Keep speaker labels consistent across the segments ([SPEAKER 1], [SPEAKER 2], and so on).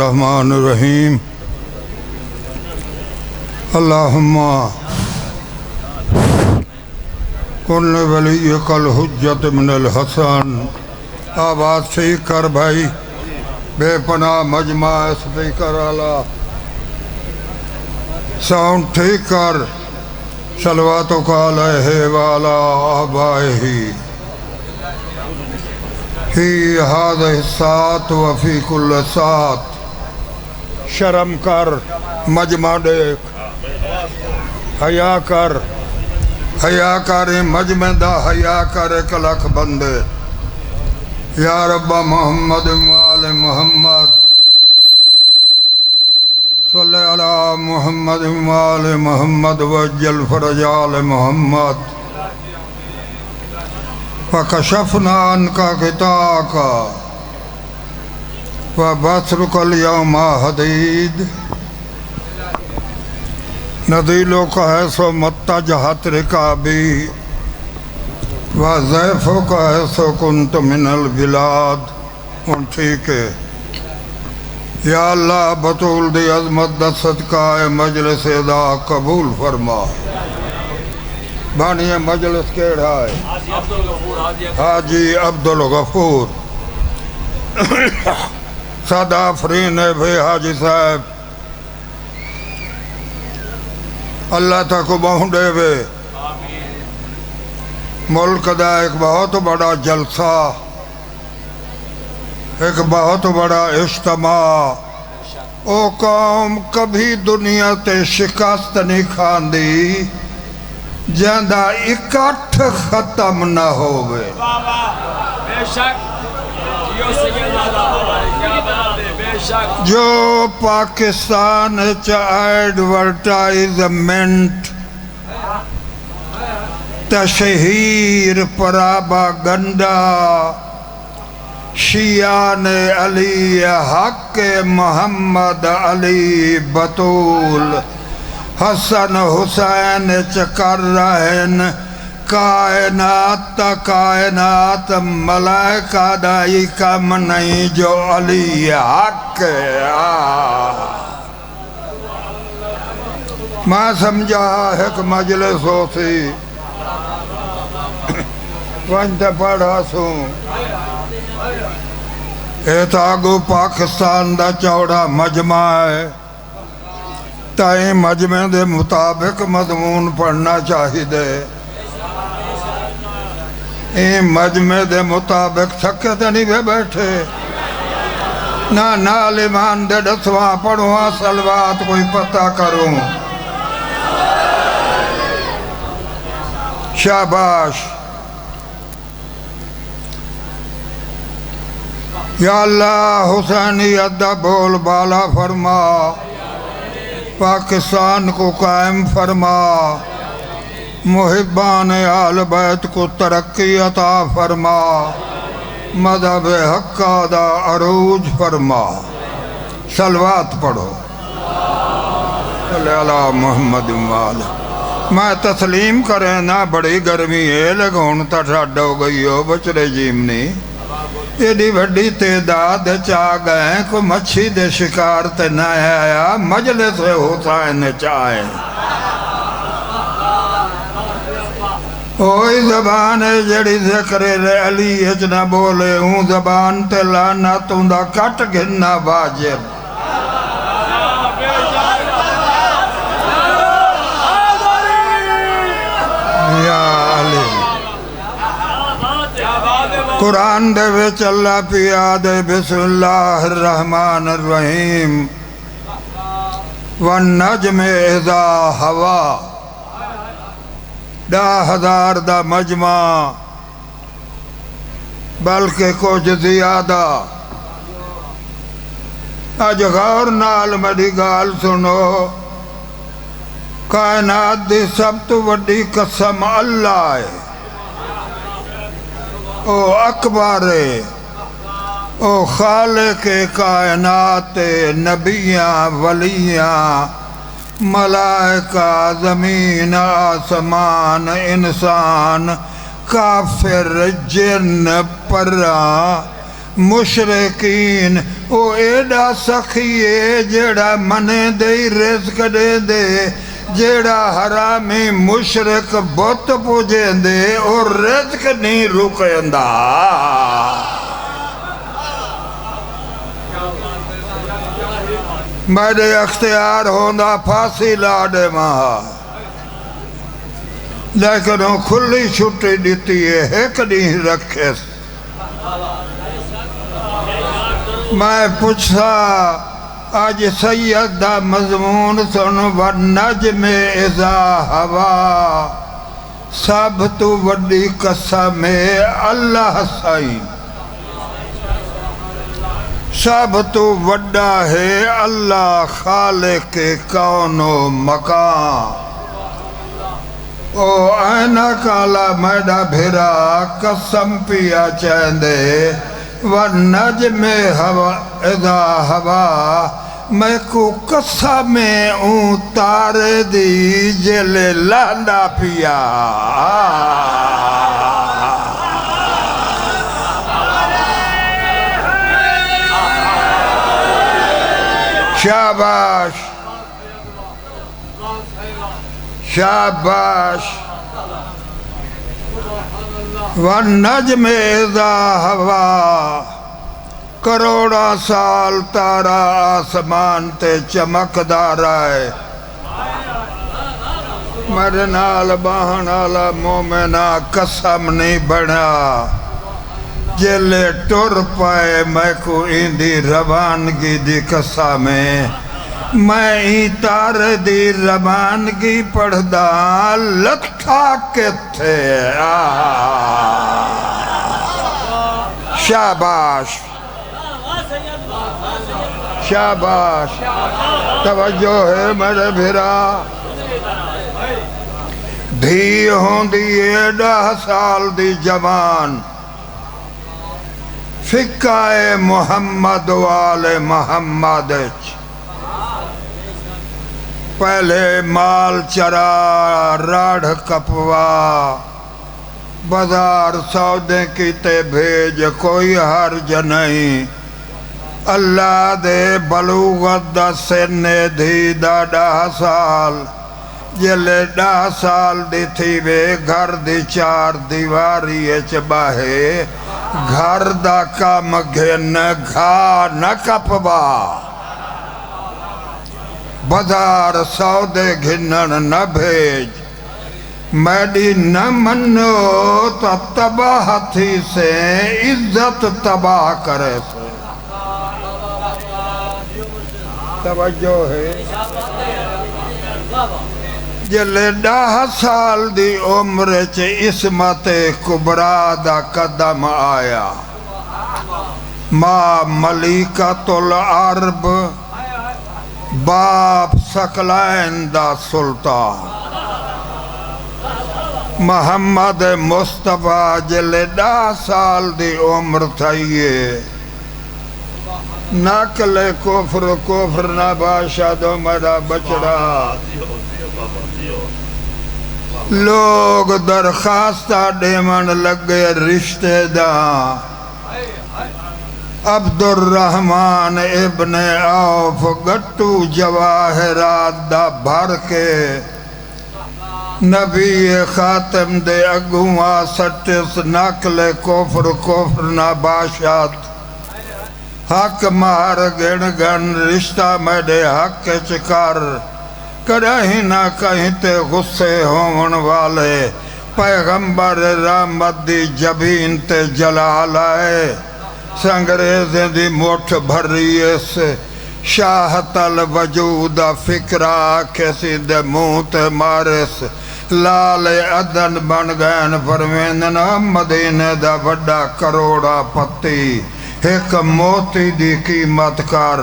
[SPEAKER 1] الرحمن الرحیم اللہم کن ولیک الحجت من الحسن. آواز ٹھیک کر بھائی، بے پناہ مجمع اسپیکر والا ساؤنڈ ٹھیک کر. صلواتک علیہ وعلی آبائہ فی ہذہ الساعۃ وفی کل ساعۃ. شرم کر، مجمع دیکھ، حیا کر، حیا کر، مجمع دا حیا کر. 1 لاکھ بندے یا رب محمد وآل محمد صلی علی محمد وآل محمد وجل فرج آل محمد. فکشفنا عنک غطاءک وبصرک الیوم حدید. نذیلک حیث متجہت رکابی وضیفک حیث کنت من البلاد. ان ٹھیک ہے یا اللہ، بطول دی عظمت دا صدقہ مجلس ادا قبول فرما. بانی مجلس کیڑا ہے؟ حاجی عبدالغفور. سادہ آفرین ہے بھائی حاجی صاحب، اللہ تک بہن دے وے. ملک دا ایک بہت بڑا جلسہ، ایک بہت بڑا اجتماع. او قوم کبھی دنیا تے شکست نہیں کھاندی جہاں اکٹھ ختم نہ ہوئے. جو پاکستان ایڈورٹائزمنٹ، تشہیر، پراپاگنڈا، شیعان علی حق، محمد علی بطول، حسن حسین چکر رہن کائنات تا کائنات. ملائکہ دائی کم نہیں جو علی حق ہے. میں سمجھا ایک مجلس ہو سی وانتے پڑھا سوں. ایتاگو پاکستان دا چوڑا مجمع ہے، تائیں مجمع دے مطابق مضمون پڑھنا چاہی دے. این مجمع دے مطابق تھکے تے نہیں بے بیٹھے نہ عالمان دے دسواں پڑھواں صلوات کوئی پتہ کروں. شاباش. یا اللہ حسینیت دا بول بالا فرما، پاکستان کو قائم فرما، محبان آل بیت کو ترقی عطا فرما، مذہب حق دا عروج فرما. صلوات پڑھو صلی علی محمد وآلہ. میں تسلیم کریں نہ بڑی گرمی ہے لگون تا ٹھڈ ہو گئی ہو بچڑے جیمنی. ایڈی وڈی تعداد چاہ گئے کو مچھی دے شکار تے نہ آیا مجلس حسین چاہے. اوہی زبان ہے جڑی ذکر علی اچ نہ بولے، ہوں زبان تے لعنت دا کٹ گھننا واجب. یا علی. قرآن دے وچ اللہ پیا دے بسم اللہ الرحمن الرحیم والنجم اذا ہوا. 10,000 دا مجمع بلکہ کچھ زیادہ. اج غور نال میری گال سنو. کائنات دی سب تو وڈی قسم اللہ ہے، او اکبر ہے، او خالق کائنات. نبیاں، ولیاں، ملائکہ، زمین، آسمان، انسان، کافر، جن، پرا، مشرقین او ایڈا سخیے جیڑا منے دے رزق دے دے جیڑا حرامی مشرق بت پوجے دے اور رزق نہیں رکیندا میرے اختیار ہوندا پھانسی لاڑے ماں لیکن وہ کھلی چھٹی دیتی ہے ایک نہیں رکھے میں پوچھا آج سید دا مضمون سن والنجم اذا ہوا سب تو وڈی قسم اللہ سائیں سب تو وڈا ہے اللہ خالق کون و مکان او اینا کالا میڈا بھیرا قسم پیا چیندے والنجم اذا ہوا میں کو قسم اون تارے دی جلے لانڈا پیا شاباش شاباش والنجم اذا ہوا کروڑا سال تارا آسمان تے چمکدار آئے میرے نال باہن آلا مومنہ قسم نہیں بڑھا جلے ٹر پائے میں کو ایندی روانگی دی قسمیں میں ہی تار دی روانگی پڑھدا لکھا کے تھے شاباش شاباش توجہ ہے میرے بھیرا دھی ہوں دی 10 سال دی جوان فکائے محمد وال محمد پہلے مال چرا راڑھ کپوا بازار سودے کیتے بھیج کوئی حرج نہیں اللہ دے بلوغت دا سنے دھی دا 10 سال جلے 10 سال دی تھی وے گھر دی 4 دیواری اچ باہے گھر دا کام گھن گھا نہ کپوا بازار سودے گھنن نہ بھیج میڈی نہ منو تو تباہ تھی سے عزت تباہ کرے سے توجہ ہے جلے 10 سال دی عمر چ عصمت کبرا دا قدم آیا ماں ملیکۃ العرب باپ سکلین دا سلطان محمد مصطفیٰ جلے 10 سال دی عمر تھائیے نقل کفر نہ باشا دو میرا بچڑا لوگ درخواستہ ڈیمن لگے رشتے داں عبد الرحمن ابن عوف گٹو جواہرات دا بھر کے نبی خاتم دے اگواں سٹس نقل کفر نہ باشات حق مار گن گن رشتہ میڈے حق چکر کہیں نہ کہیں تے غصے ہون والے پیغمبر رحمت دی جبین تے جلال آئے سنگریزیں دی موٹھ بھریے سے شاہت الوجود فکرہ کیسی دے موت مارس لال عدن بن گئن فرمینن مدینہ دا وڈا کروڑا پتی ایک موتی دی قیمت کر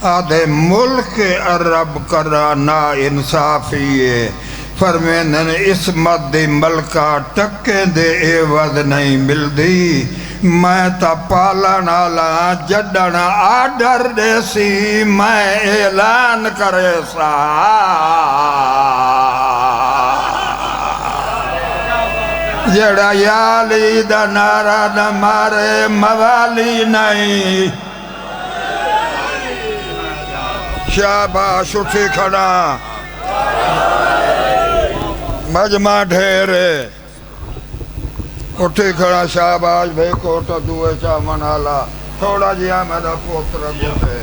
[SPEAKER 1] آدھے ملک عرب کرا نا انصافیے فرمینن اسمت دی ملکہ ٹکے دے عوض نہیں مل دی میں تا پالن آلا جڈن آڈر دے سی میں اعلان کرے سا جڑا یالی دا نعرہ نہ مارے موالی نہیں شاباش اٹھی کھڑا مجمع ڈھیرے اٹھی کھڑا شاباش بھائی کوٹا دوئے چاہ منالا تھوڑا جیا میرا پوتر گھوٹے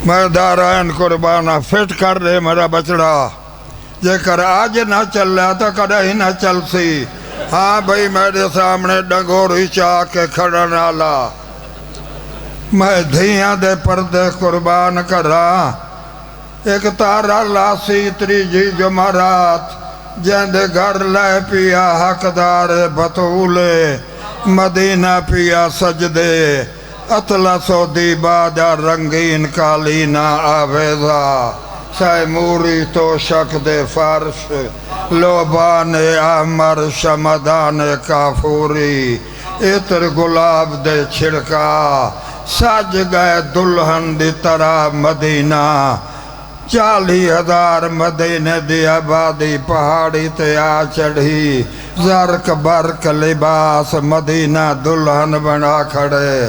[SPEAKER 1] میں دارائن قربانہ فٹ کر رہے میرا بچڑا جے کر آج نہ چل رہا تو کڑا ہی نہ چل سی ہاں بھئی میرے سامنے ڈنگوری چاہ کے کھڑا نالا میں دھیاں دے پردے قربان کرا ایک تارا لاسی تریجی جمعرات جیندے گھر لے پیا حقدار بطولے مدینہ پیا سجدے اطلس و دیباجہ رنگین کالینا آویزہ سیموری تو شک دے فرش لوبان احمر شمدان کافوری عطر گلاب دے چھڑکا سج گئے دلہن دی طرح مدینہ 40,000 مدینے دی آبادی پہاڑی تے آ چڑھی زرک برک لباس مدینہ دلہن بنا کھڑے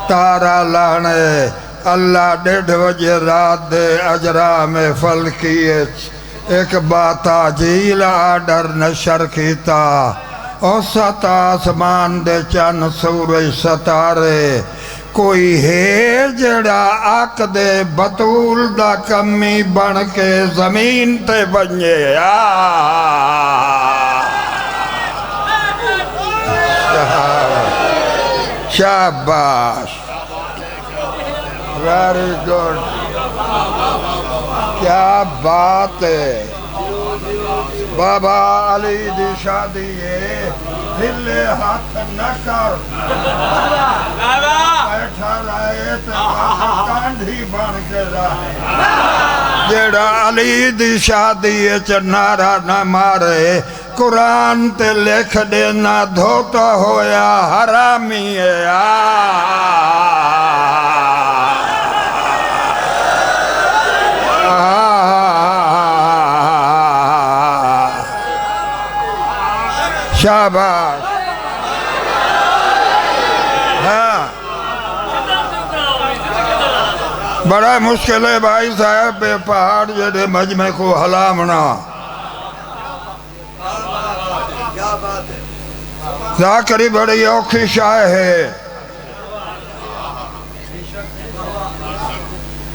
[SPEAKER 1] تارا لانے اللہ 1:30 بجے رات دے اجرام فلکیچ ایک باتا جیل آڈر نشر کیتا اوسط آسمان دے چند سورج ستارے کوئی ہے جڑا آک دے بطول دا کمی بن کے زمین تے بنجے شاباش ویری گڈ کیا بات ہے بابا علی دی شادی ہے ہلے ہاتھ نہ کر بیٹھا رہے تو کانڈھی بن کے رہے جیڑا علی دی شادی ہے نعرہ نہ مارے قرآن تے لکھ دینا دھوتا ہویا حرامی ہے شاباش ہاں بڑا مشکل ہے بھائی صاحب بے پہاڑ جڑے مجمع کو حلامنا ذاکری بڑی اوکھی شاہ ہے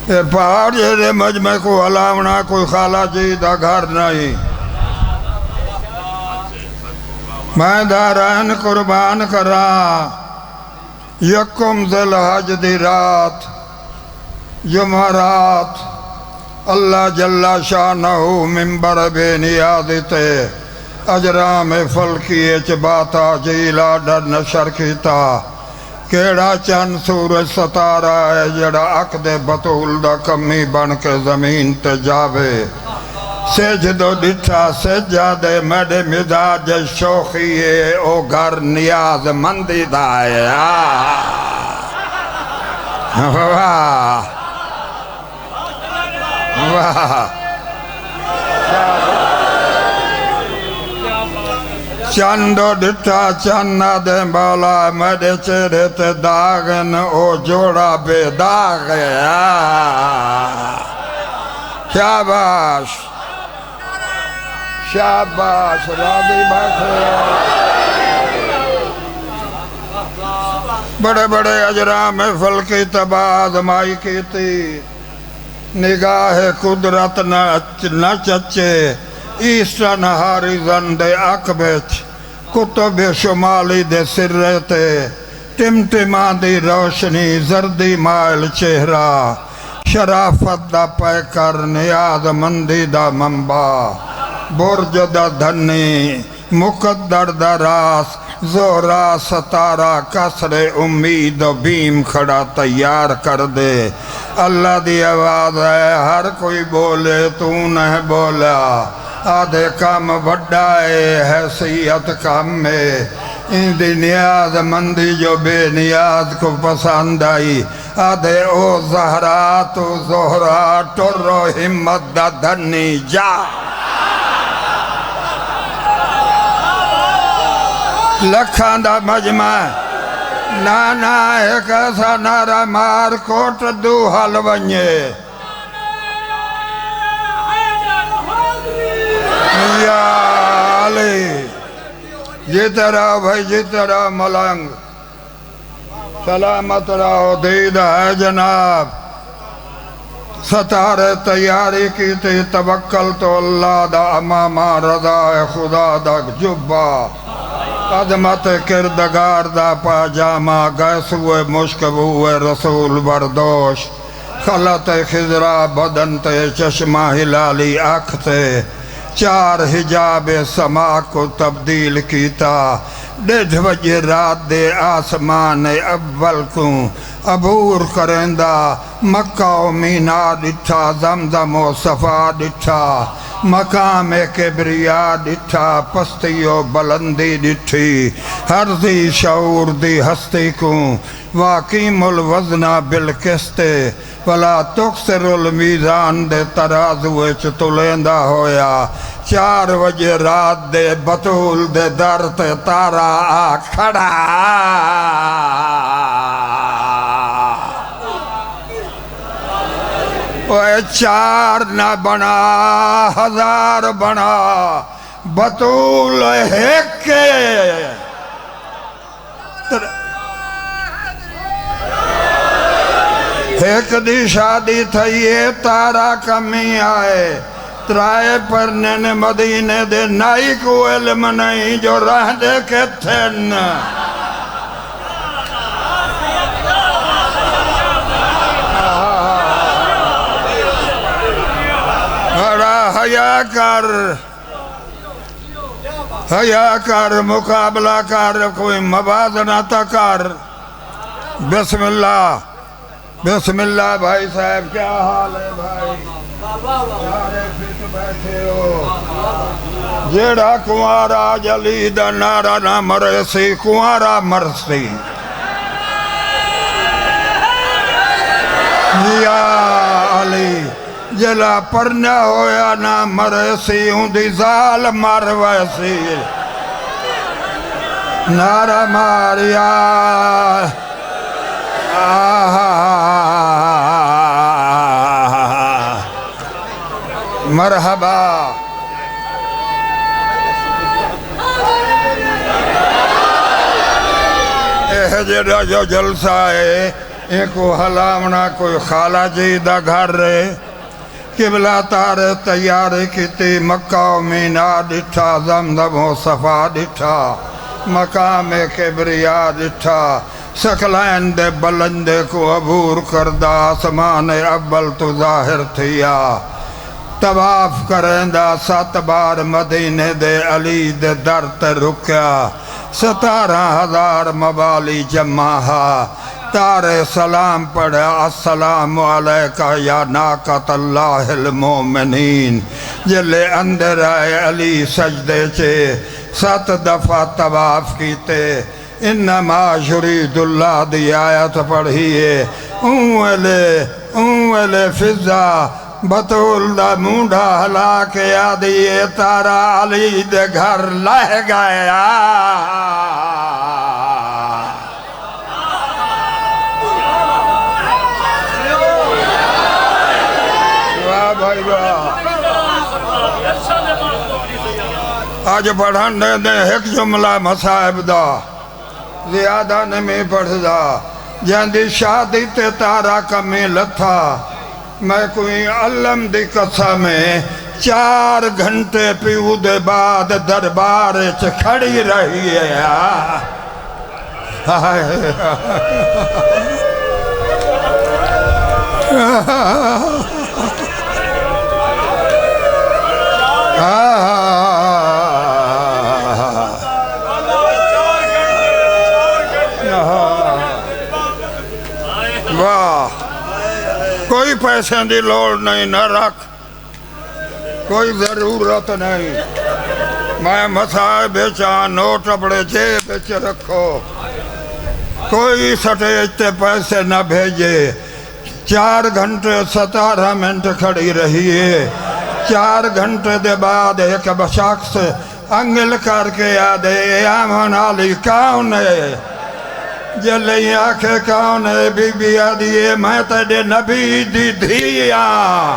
[SPEAKER 1] بے پہاڑ جڑے مجمع کو حلامنا کوئی خالہ جی دا گھر نہیں میں دارائن قربان کرا یکم ذی الحج دی رات جمعرات اللہ جل شانہ منبر بے نیازی تے اجرام فلکیچ باتا جیلا ڈر نشر کیتا کیڑا چند سورج ستارہ ہے جڑا عقد بطول دا کمی بن کے زمین تے جاوے سجدو ڈٹھا سجادے میڈے مزاج شوخیے او گھر نیاز مندی دائے واہ واہ چندو ڈٹھا چنہ دے مولا میڈے چہرے تے داغن او جوڑا بے داغ شاباش شاباش راضی بیٹھے بڑے بڑے اجرام فلکی تباہ آزمائی کی تھی نگاہ قدرت نہ چچے ایسٹرن ہاریزن دے اکبچ کتب شمالی دے سرے تے ٹمٹمان دی روشنی زردی مائل چہرہ شرافت دا پیکر نیاز مندی دا منبع برج دا دھنی مقدر دا راس زورا ستارہ کسر امید و بیم کھڑا تیار کر دے اللہ دی آواز ہے ہر کوئی بولے تو نہ بولا آدھے کام وڈائے حیثیت کام میں ان دی نیاز مندی جو بے نیاز کو پسند آئی آدھے او زہرا تو زہرا ٹرو ہمت دا دھنی جا لکھاں دا مجمع نانا ایک ایسا نعرہ مار کوٹ دو حل ونجے یا علی جیتے رہو بھائی جیتے رہو ملنگ سلامت رہو دید ہے جناب ستارے تیاری کی تی توکل تو اللہ دا امامہ رضا خدا دا جبہ عظمت کردگار دا پاجامہ گیس ہوئے مشک ہوئے رسول بردوش خلط خضرہ بدن تے چشمہ ہلالی آنکھ تے چار حجاب سما کو تبدیل کیتا 1:30 بجے رات دے آسمان اول کو عبور کرندہ مکہ و مینا ڈٹھا زمزم و صفا ڈٹھا مقام کبریا ڈٹھا پستی و بلندی ڈٹھی ہر ذی شعور دی ہستی کو واقیم الوزنہ بالقسط ولا تکسر المیزان دے ترازوے چتلیندہ ہویا 4 بجے رات دے بطول دے در تے تارا آ کھڑا اوے 4 نہ بنا 1000 بنا بطول ایک ایک دی شادی تھئیے تارا کمی آئے ترائے پرنے مدینے دے نائی کو علم نہیں جو رہ دے کے تھن حیا کر مقابلہ کر کوئی موازنہ کر بسم اللہ بسم اللہ بھائی صاحب کیا حال ہے بھائی سارے فٹ بیٹھے ہو جیڑا کنوارا جلی دا نعرہ نہ مرے سی کنوارا مرسی یا علی جلا پرنا ہویا نہ مرے سی ہوں دی زال مر ویسی نعرہ ماریا مرحبا جڑا جو جلسہ ہے ایک کو حلامنا کوئی خالہ جی دا گھر رہے قبلہ تارے تیارے کیتی مکہ و مینا ڈٹھا زمزم و صفا ڈٹھا مقام کبریا ڈٹھا سکلین دے بلندے کو عبور کردہ آسمان اول تو ظاہر تھیا طواف کرندہ 7 بار مدینے دے علی دے در تے رکیا 17,000 موالی جمعہ تارے سلام پڑھے السلام علیکہ یا ناقۃ اللہ المومنین جلے اندر آئے علی سجدے چے 7 دفعہ طواف کیتے انما یرید اللہ دی آیت پڑھیے اونویلے فضا بطول دا مونڈا ہلا کے آدھیے تارا علی دے گھر لہ گیا واہ بھائی واہ آج پڑھانے دے ایک جملہ مصائب دا زیادہ نمی پڑھ دا جاندی شادی تے تارا کمی لتھا میں کوئی علم دی قسم 4 گھنٹے پیو دے بعد دربار کھڑی رہی ہے واہ کوئی پیسے دی لوڑ نہیں نہ رکھ کوئی ضرورت نہیں میں مسائے بیچا نوٹ اپنے جیب بیچ رکھو کوئی سٹیج تے پیسے نہ بھیجے 4 گھنٹے 17 منٹ کھڑی رہی ہے 4 گھنٹے دے بعد ایک شخص انگل کر کے آدھے آمن علی کون ہے جلیں آکھے کون ہے بی بی آدھیے میں تیرے نبی دی دھیاں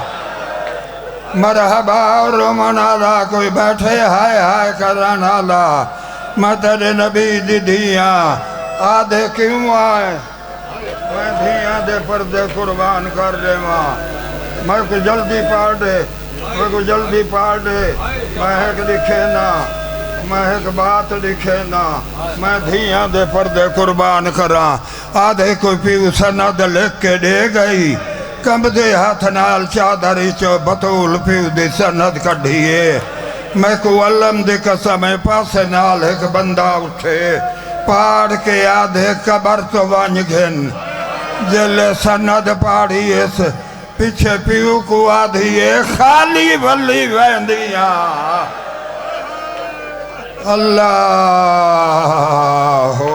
[SPEAKER 1] مرحبا اور منالا کوئی بیٹھے ہائے ہائے کرانالا میں تیرے نبی دی دھیاں آدھے کیوں آئے میں دھیاں دے پردے قربان کر دے ماں میں کو جلدی پاڑ دے میں کو جلدی پاڑ دے میں ایک لکھے نا میں ایک بات لکھے نا میں دھیاں دے پردے قربان کراں آدھے کوئی پیو سند لکھ کے دے گئی کم دے ہاتھ نال چادری چو بطول پیو دے سند کڑھیے میں کو علم دے قسم پاسے نال ایک بندہ اٹھے پاڑ کے آدھے قبر تو وانج گھن جلے سند پاڑی اس پیچھے پیو کو آدھیے خالی ولی ویندیاں اللہ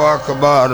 [SPEAKER 1] اکبر